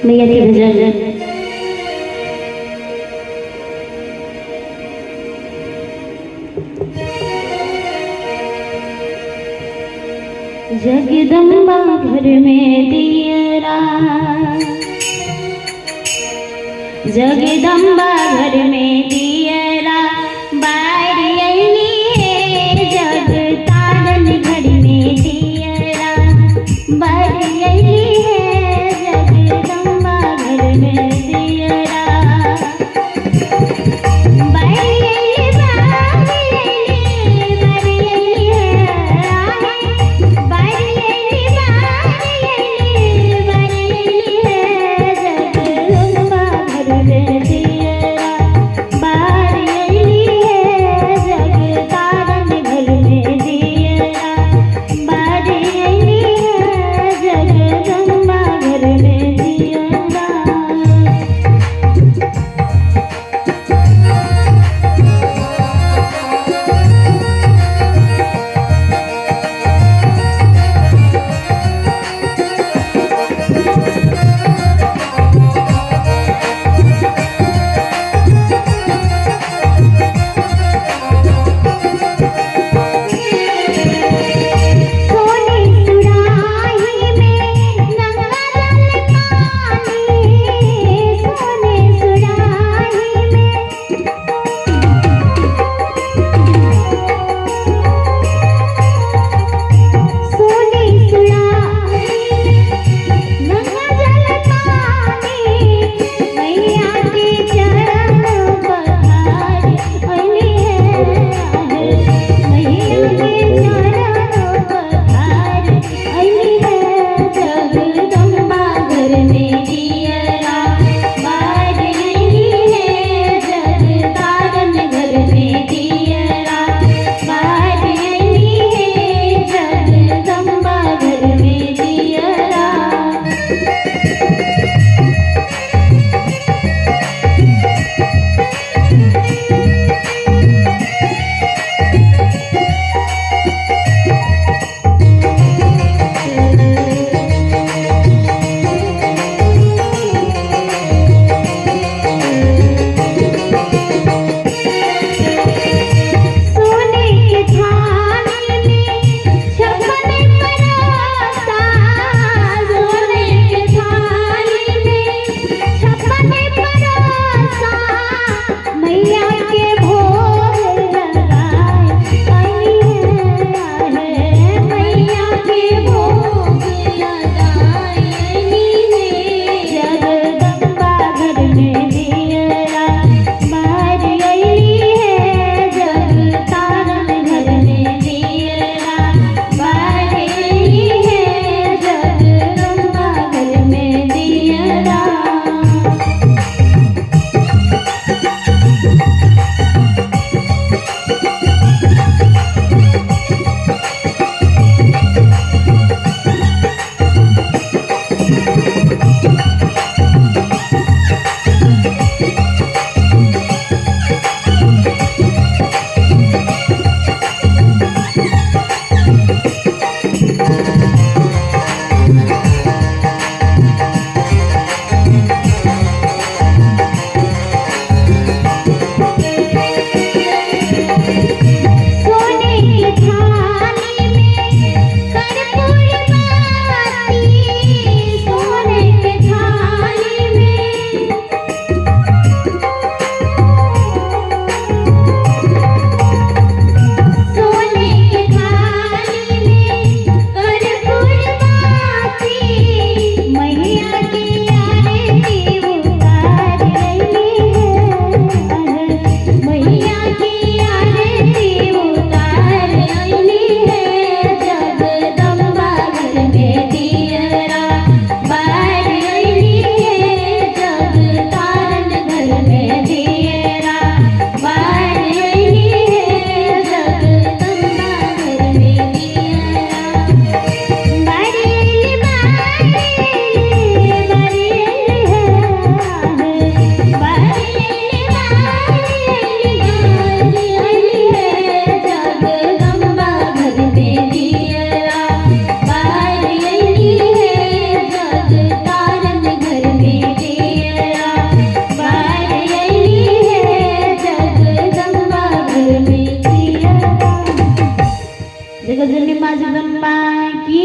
मैया के भजन। जगदम्बा घर में दियरा, जगदम्बा घर में दियरा, बारी अली है जग तारन घर में दियरा, बारी अली है जगदम्बा घर में दियरा, बारी अली बारी अली बारी अली है, बारी अली बारी अली बारी अली है जगदम्बा घर में दियरा, बारी अली है जग तारन घर में दियरा, बारी अली है जग जगजननी माझी बनमाकी